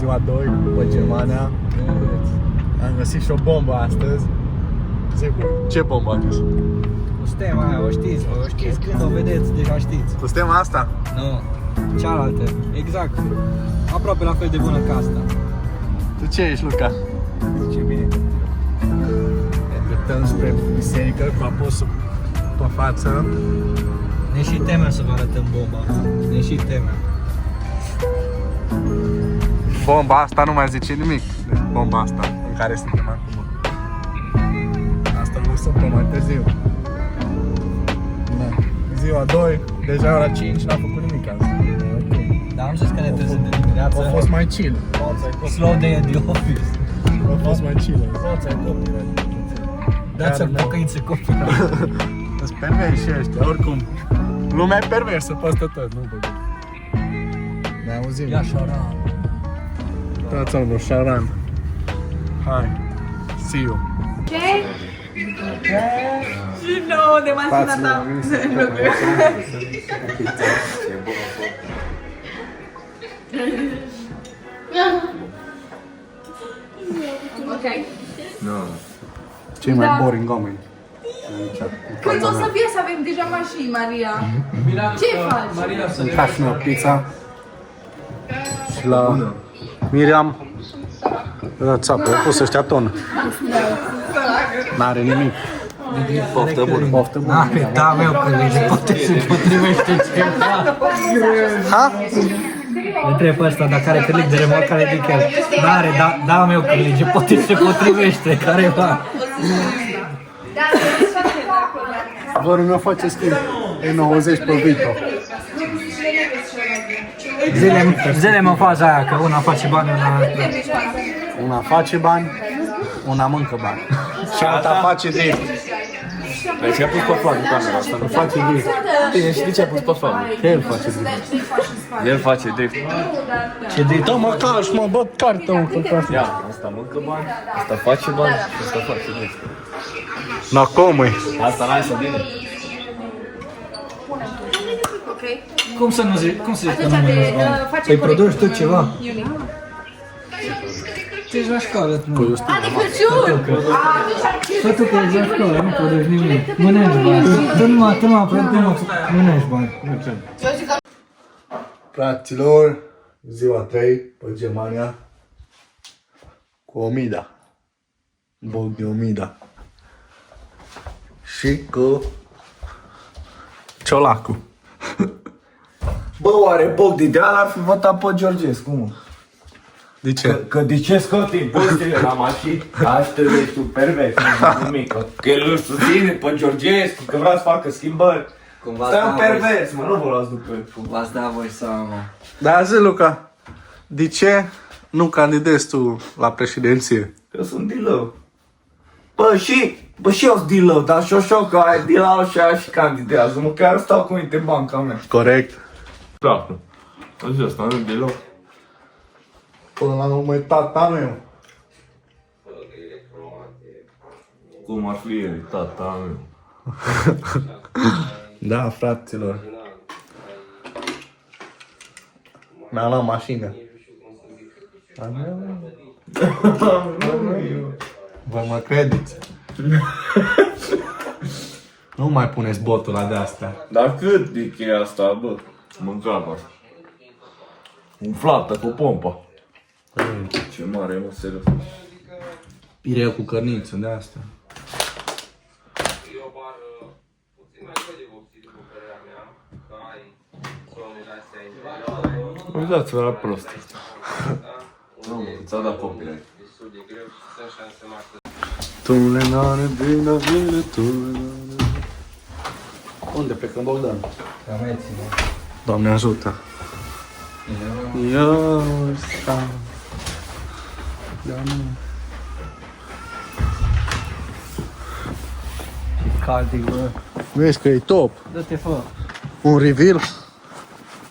ziua 2 pe Germania. Am găsit și o bombă astăzi. Ce bombă a găsit? O stemă aia, o știți, mă, o știți, când o vedeți, deja știți. Cu stema asta? Nu, cealaltă, exact. Aproape la fel de bună ca asta. Tu ce ești, Luca? Ce bine. Ne îndreptăm spre biserică cu aposul pe față. Ne și temem să vă arătăm bomba. Ne și temem. Bomba asta nu mai zice nimic de bomba asta în care suntem acum. Asta nu sunt pe mai târziu. Da. Ziua 2, deja ora 5, n-am făcut nimic azi. Okay. Dar am zis că ne trezim de dimineață. A fost mai chill. Slow day in the office. A fost mai chill. Dați-o pocăință copii. Îți perversi și ăștia, oricum. Lumea e perversă peste tot, nu băgă. Ne auzim. Ia șaran. Dați-l, bă, șaran. Hai. See you. Ce? Și nouă de mașina ta. Ok. Cei mai boring oameni. Când o să fie să avem deja mașini, Maria? Ce faci? Îmi faci noi o pizza. Și la Miriam la țapă, a pus ăștia tonă. N-are nimic. Poftă bună. Poftă bună. Are, da, meu, că le poate se potrivește ceva. Ha? Le trebuie pe ăsta, dacă are click de remorcare de chiar. N-are, da, meu, că lege poate se potrivește careva. Vărul meu face schimb. E 90 pe Vito. Zile-mă faza aia, că una face bani, Una face bani, una mâncă bani. Și alta face drift. Dar ce-a pus pe flag cu camera asta? Nu face drift. Bine, și de ce a pus pe flag? El face drift. El face drift. Ce drift? Da, mă cași, mă, bă, cartă, mă, că asta. Ia, asta mâncă bani, asta face bani și asta face drift. Na, cum e? Asta n-ai să vină. Cum să nu zici, cum să zici că nu mănânci bani? Păi produci tu ceva? Tu ești la școală, nu? Adică Crăciun! Tot tu că ești la școală, nu produci nimic. Mănânci bani. Dă-mi mănânci bani. Fraților, ziua 3 pe Germania cu Omida. Bog de Omida. Și cu Ciolacu. Bă, oare Bogdi de ala ar fi votat pe Georgescu, mă? De ce? Că de ce scot impozitele la mașini? Asta e super nimic. Că el îl susține pe Georgescu, că vrea să facă schimbări. Stai un pervers, mă, nu vă luați după el. V-ați dat voi seama. Da, zi, Luca, de ce nu candidezi tu la președinție? Că sunt dilău. Bă, și eu sunt dilău, dar șoșo că ai dilău și aia și candidează. Măcar stau cu minte în banca mea. Corect. Da. Azi asta nu e deloc. Până la urmă e tata meu. Cum ar fi el, tata meu. Da, fraților. Mi-a luat mașină. Vă mă credeți? Nu mai puneți botul la de-astea. Dar cât de e asta, bă? Mâncava. Umflată cu pompa. Ce mare, mă, serios. Pireu cu cărniță, de-astea. Uitați-vă la prost ăsta. Nu, mă, ți-a dat copyright. Unde plecăm, Bogdan? Doamne ajută! Caldic, bă. Vezi că e top. Dă-te, fă. Un reveal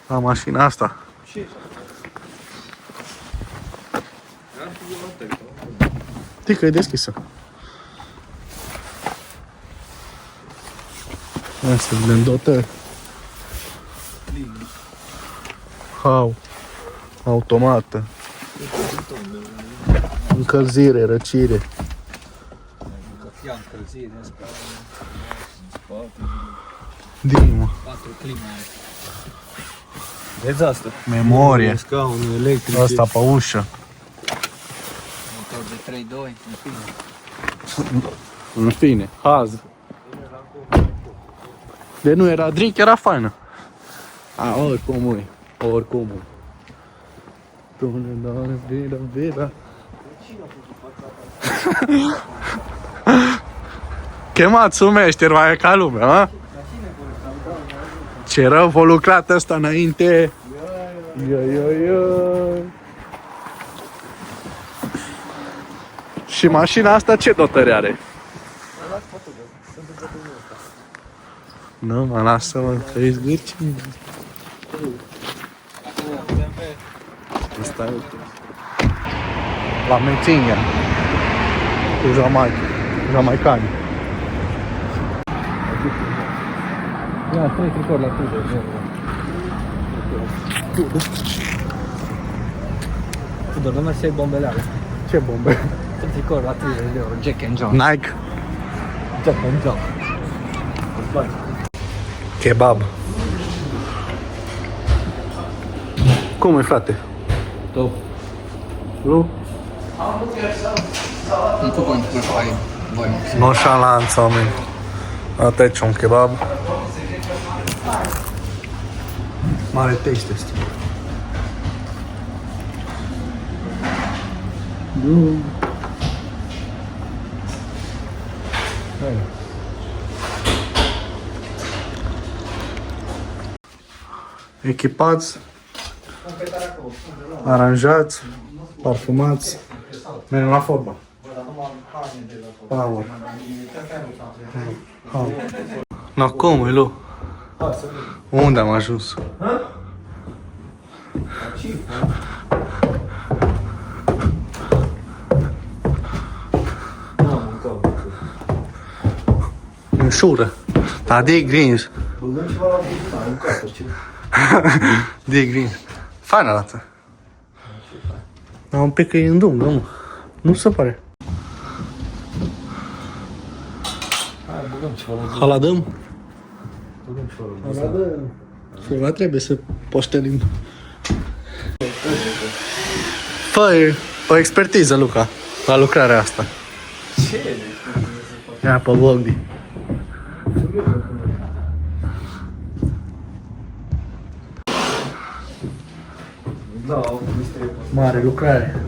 la mașina asta. Știi că e deschisă. Asta e blendotări. Automată. încălzire, răcire. Ia încălzire, Dimă. 4 clime are. Vezi asta? Memorie. Scaunul electric. Asta pe ușă. Motor de 3.2, în fine. În fine, haz. De nu era drink, era faină. Oricum e. Oricum e. Chemați un meșter mai ca lumea, mă? Ce rău v-a lucrat ăsta înainte. Și mașina asta ce dotări are? Nu, mă lasă-mă, că-i zgârci. Asta e la Meținga. Cu jamaicani. Ia, 3 tricori la tine. Tudor, nu mergi să iei bombele alea. Ce bombe? 3 tricori la 30 de euro, Jack and John. Nike. Jack and John. Kebab. Cum e, frate? Top. Lu? Un cuvânt cu fai. Voi. Nonșalanță, oameni. Asta e un kebab. Mare taste este. Echipați, aranjați, parfumați, mergem la fotbal. Power. No, cum e, Lu? Unde am ajuns? Înșură. Dar de greens. De greens. Fain arată. Dar un pic e îndungă, mă. Nu se pare. Haladăm? Haladăm. Ceva trebuie să poștelim. Fă o expertiză, Luca, la lucrarea asta. Ce? Ia pe Bogdi. Mare lucrare.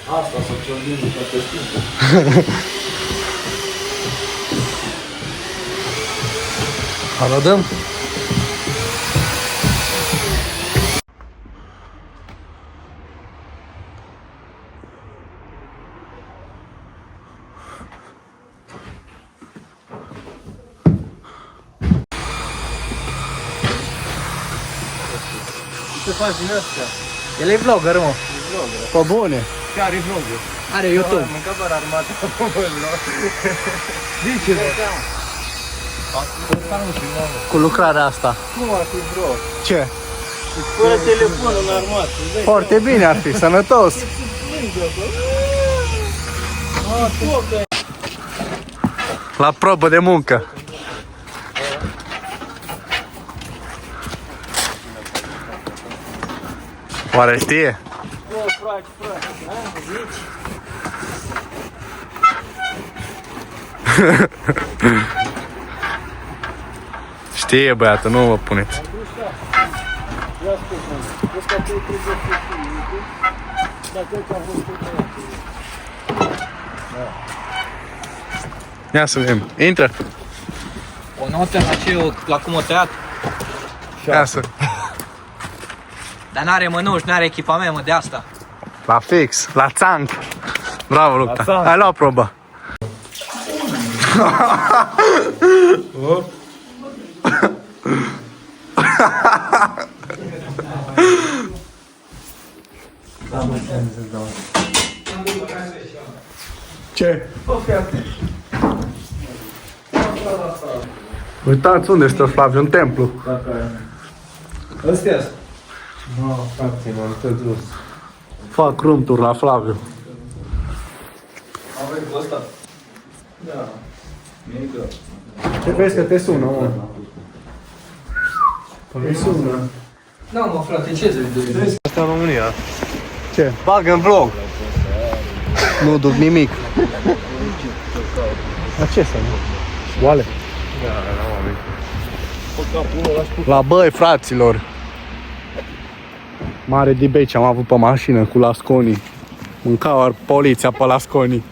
Asta s-a ciordit de toate timpul. Haladăm? Ce faci din astea? El e vlogger, mă. Pe bune. Chiar e vlogger. Are YouTube. Am mâncat doar armata pe mână. Zice, bă. Cu lucrarea asta. Cum ar fi, bro? Ce? Fără telefonul în armată. Foarte bine ar fi, sănătos. La probă de muncă. Oare știe? Știe, băiatul, nu vă puneți. Ia să vedem. Intră. O notă la ce, la cum o tăiat? Ia să. Dar n-are mănuși, n-are echipament, mă, de asta. La fix, la țanc. Bravo, Luca. Hai lua probă. Ce? Uitați unde stă Flaviu, în templu. Astea Frate, m-am tot dus. Fac room tour la Flaviu. Avem cu ăsta? Da. Mică. Ce vezi că te sună, mă? Te sună. Da, mă, frate, ce zici? Asta în România. Ce? Bagă în vlog. Nu duc nimic. Dar ce să nu? Oale? La băi, fraților. Mare debate am avut pe mașină cu Lasconi. Mâncau poliția pe Lasconi.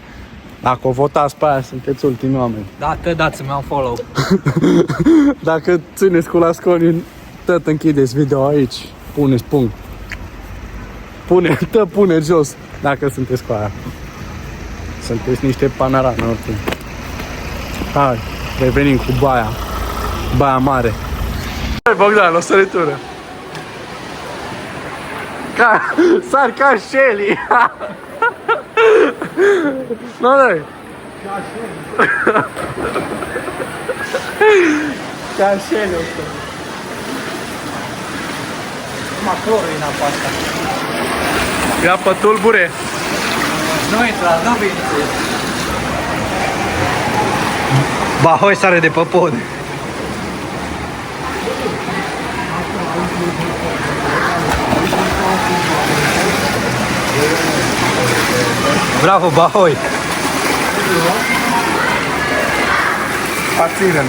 Dacă o votați pe aia, sunteți ultimii oameni. Dacă dați-mi un follow. Dacă țineți cu Lasconi, tot închideți video aici. Puneți punct. Pune jos dacă sunteți cu aia. Sunteți niște panerani oricum. Hai, revenim cu baia. Baia mare. Hai, Bogdan, o săritură. Sari ca Shelly. Nu, nu. Ca Shelly, o să. Numai clorul e în apa asta. Ia pe tulbure. Nu intra, nu vine. Bahoi sare de pe pod. Bravo, Bahoi! Abținem.